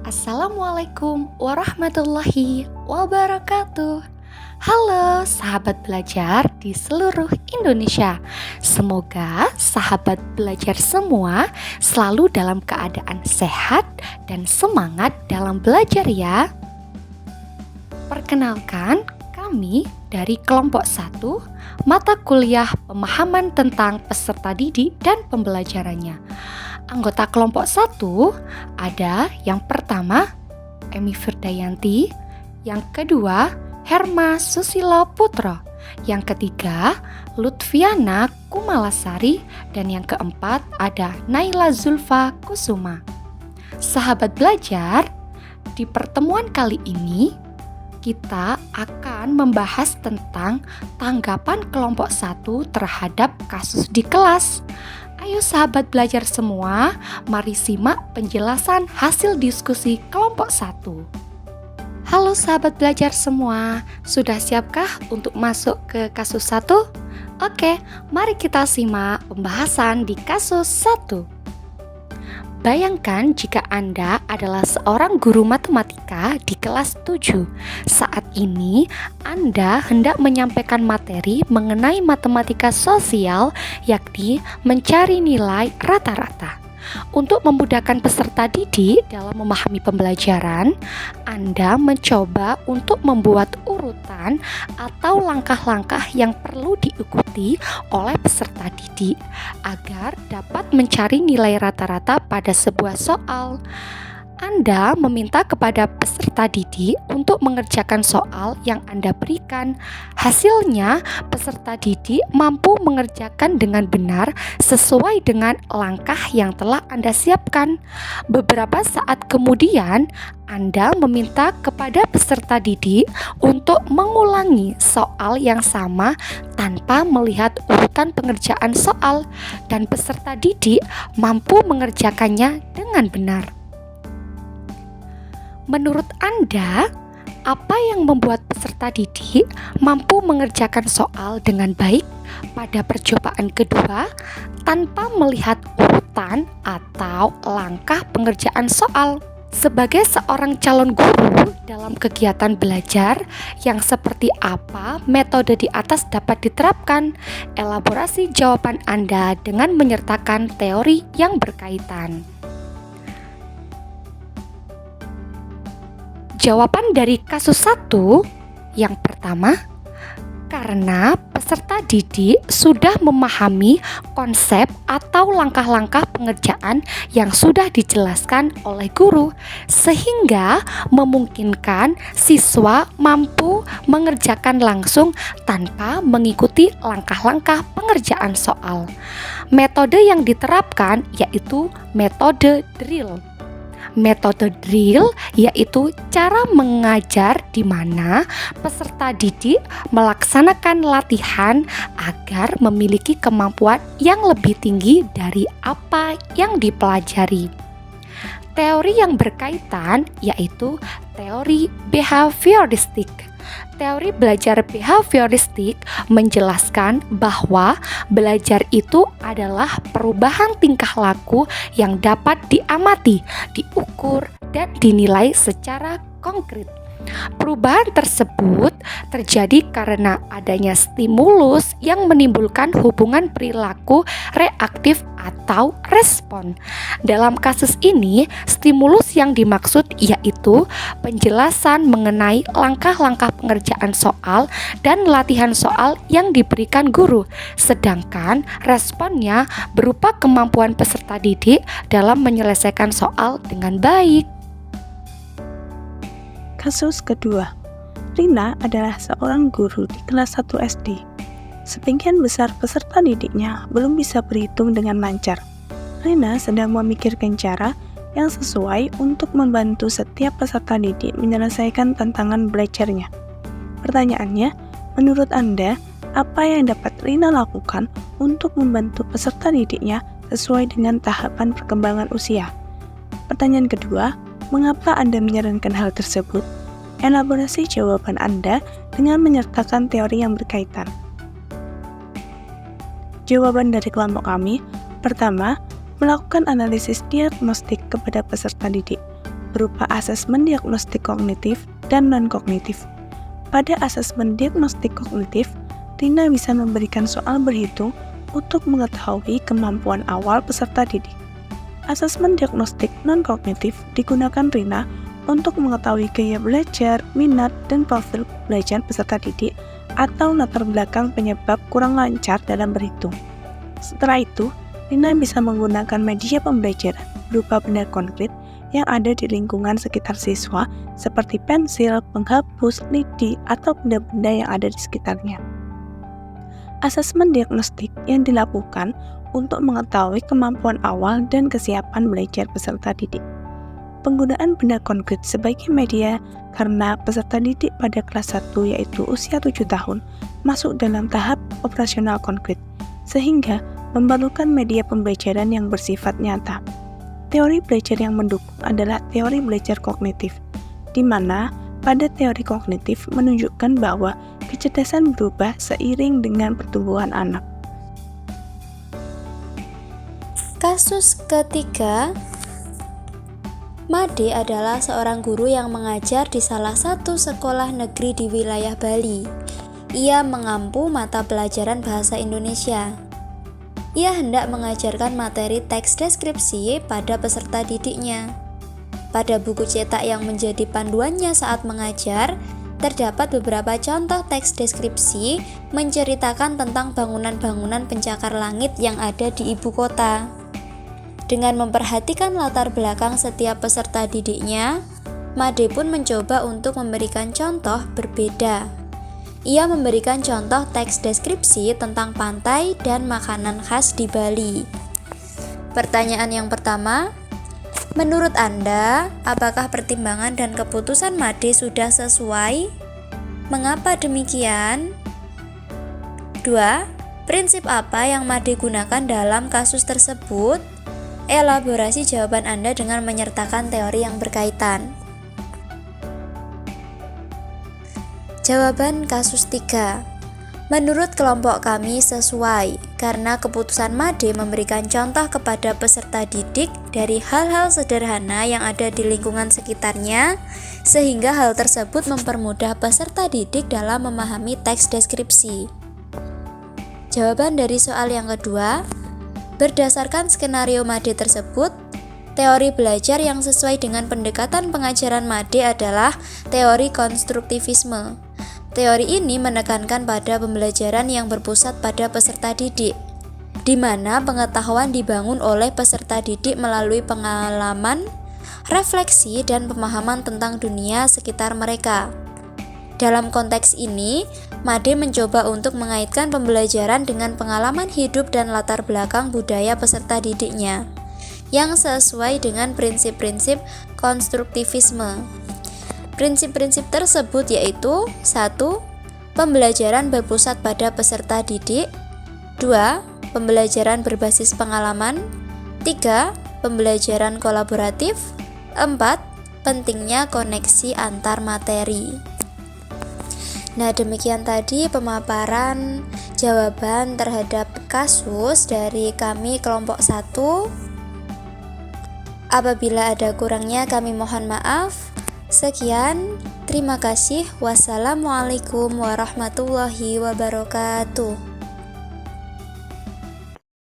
Assalamualaikum warahmatullahi wabarakatuh. Halo sahabat belajar di seluruh Indonesia. Semoga sahabat belajar semua selalu dalam keadaan sehat dan semangat dalam belajar ya. Perkenalkan, kami dari kelompok 1 mata kuliah pemahaman tentang peserta didik dan pembelajarannya. Anggota kelompok 1 ada yang pertama Emi Firdayanti, yang kedua Herma Susilo Putro, yang ketiga Lutfiana Kumalasari, dan yang keempat ada Naila Zulfa Kusuma. Sahabat belajar, di pertemuan kali ini kita akan membahas tentang tanggapan kelompok 1 terhadap kasus di kelas. Ayo sahabat belajar semua, mari simak penjelasan hasil diskusi kelompok 1. Halo sahabat belajar semua, sudah siapkah untuk masuk ke kasus 1? Oke, mari kita simak pembahasan di kasus 1. Bayangkan jika Anda adalah seorang guru matematika di kelas 7. Saat ini, Anda hendak menyampaikan materi mengenai matematika sosial, yakni mencari nilai rata-rata. Untuk memudahkan peserta didik dalam memahami pembelajaran, Anda mencoba untuk membuat urutan atau langkah-langkah yang perlu diikuti oleh peserta didik agar dapat mencari nilai rata-rata pada sebuah soal. Anda meminta kepada peserta didik untuk mengerjakan soal yang Anda berikan. Hasilnya, peserta didik mampu mengerjakan dengan benar sesuai dengan langkah yang telah Anda siapkan. Beberapa saat kemudian, Anda meminta kepada peserta didik untuk mengulangi soal yang sama tanpa melihat urutan pengerjaan soal, dan peserta didik mampu mengerjakannya dengan benar. Menurut Anda, apa yang membuat peserta didik mampu mengerjakan soal dengan baik pada percobaan kedua tanpa melihat urutan atau langkah pengerjaan soal? Sebagai seorang calon guru dalam kegiatan belajar yang seperti apa metode di atas dapat diterapkan? Elaborasi jawaban Anda dengan menyertakan teori yang berkaitan. Jawaban dari kasus 1 yang pertama, karena peserta didik sudah memahami konsep atau langkah-langkah pengerjaan yang sudah dijelaskan oleh guru, sehingga memungkinkan siswa mampu mengerjakan langsung tanpa mengikuti langkah-langkah pengerjaan soal. Metode yang diterapkan yaitu metode drill. Metode drill yaitu cara mengajar di mana peserta didik melaksanakan latihan agar memiliki kemampuan yang lebih tinggi dari apa yang dipelajari. Teori yang berkaitan yaitu teori behavioristik. Teori belajar behavioristik menjelaskan bahwa belajar itu adalah perubahan tingkah laku yang dapat diamati, diukur, dan dinilai secara konkret. Perubahan tersebut terjadi karena adanya stimulus yang menimbulkan hubungan perilaku reaktif atau respon. Dalam kasus ini, stimulus yang dimaksud yaitu penjelasan mengenai langkah-langkah pengerjaan soal dan latihan soal yang diberikan guru, sedangkan responnya berupa kemampuan peserta didik dalam menyelesaikan soal dengan baik. Kasus kedua, Rina adalah seorang guru di kelas 1 SD. Sebagian besar peserta didiknya belum bisa berhitung dengan lancar. Rina sedang memikirkan cara yang sesuai untuk membantu setiap peserta didik menyelesaikan tantangan belajarnya. Pertanyaannya, menurut Anda, apa yang dapat Rina lakukan untuk membantu peserta didiknya sesuai dengan tahapan perkembangan usia? Pertanyaan kedua, mengapa Anda menyarankan hal tersebut? Elaborasi jawaban Anda dengan menyertakan teori yang berkaitan. Jawaban dari kelompok kami, pertama, melakukan analisis diagnostik kepada peserta didik. berupa asesmen diagnostik kognitif dan non-kognitif. Pada asesmen diagnostik kognitif, Rina bisa memberikan soal berhitung untuk mengetahui kemampuan awal peserta didik. Asesmen diagnostik non-kognitif digunakan Rina untuk mengetahui gaya belajar, minat, dan profil belajar peserta didik atau latar belakang penyebab kurang lancar dalam berhitung. Setelah itu, Rina bisa menggunakan media pembelajaran berupa benda konkret yang ada di lingkungan sekitar siswa seperti pensil, penghapus, lidi, atau benda-benda yang ada di sekitarnya. Asesmen diagnostik yang dilakukan untuk mengetahui kemampuan awal dan kesiapan belajar peserta didik. Penggunaan benda konkret sebagai media karena peserta didik pada kelas 1 yaitu usia 7 tahun masuk dalam tahap operasional konkret, sehingga memerlukan media pembelajaran yang bersifat nyata. Teori belajar yang mendukung adalah teori belajar kognitif, di mana pada teori kognitif menunjukkan bahwa kecerdasan berubah seiring dengan pertumbuhan anak. Kasus ketiga, Made adalah seorang guru yang mengajar di salah satu sekolah negeri di wilayah Bali. Ia mengampu mata pelajaran bahasa Indonesia. Ia hendak mengajarkan materi teks deskripsi pada peserta didiknya. Pada buku cetak yang menjadi panduannya saat mengajar, terdapat beberapa contoh teks deskripsi menceritakan tentang bangunan-bangunan pencakar langit yang ada di ibu kota. Dengan memperhatikan latar belakang setiap peserta didiknya, Made pun mencoba untuk memberikan contoh berbeda. Ia memberikan contoh teks deskripsi tentang pantai dan makanan khas di Bali. Pertanyaan yang pertama, menurut Anda, apakah pertimbangan dan keputusan Made sudah sesuai? Mengapa demikian? 2. Prinsip apa yang Made gunakan dalam kasus tersebut? Elaborasi jawaban Anda dengan menyertakan teori yang berkaitan. Jawaban kasus 3. Menurut kelompok kami sesuai, karena keputusan Made memberikan contoh kepada peserta didik dari hal-hal sederhana yang ada di lingkungan sekitarnya, sehingga hal tersebut mempermudah peserta didik dalam memahami teks deskripsi. Jawaban dari soal yang kedua, berdasarkan skenario Made tersebut, teori belajar yang sesuai dengan pendekatan pengajaran Made adalah teori konstruktivisme. Teori ini menekankan pada pembelajaran yang berpusat pada peserta didik, di mana pengetahuan dibangun oleh peserta didik melalui pengalaman, refleksi, dan pemahaman tentang dunia sekitar mereka. Dalam konteks ini, Made mencoba untuk mengaitkan pembelajaran dengan pengalaman hidup dan latar belakang budaya peserta didiknya, yang sesuai dengan prinsip-prinsip konstruktivisme. Prinsip-prinsip tersebut yaitu 1. Pembelajaran berpusat pada peserta didik. 2. Pembelajaran berbasis pengalaman. 3. Pembelajaran kolaboratif. 4. Pentingnya koneksi antar materi. Nah, demikian tadi pemaparan jawaban terhadap kasus dari kami kelompok 1. Apabila ada kurangnya kami mohon maaf. Sekian, terima kasih. Wassalamualaikum warahmatullahi wabarakatuh.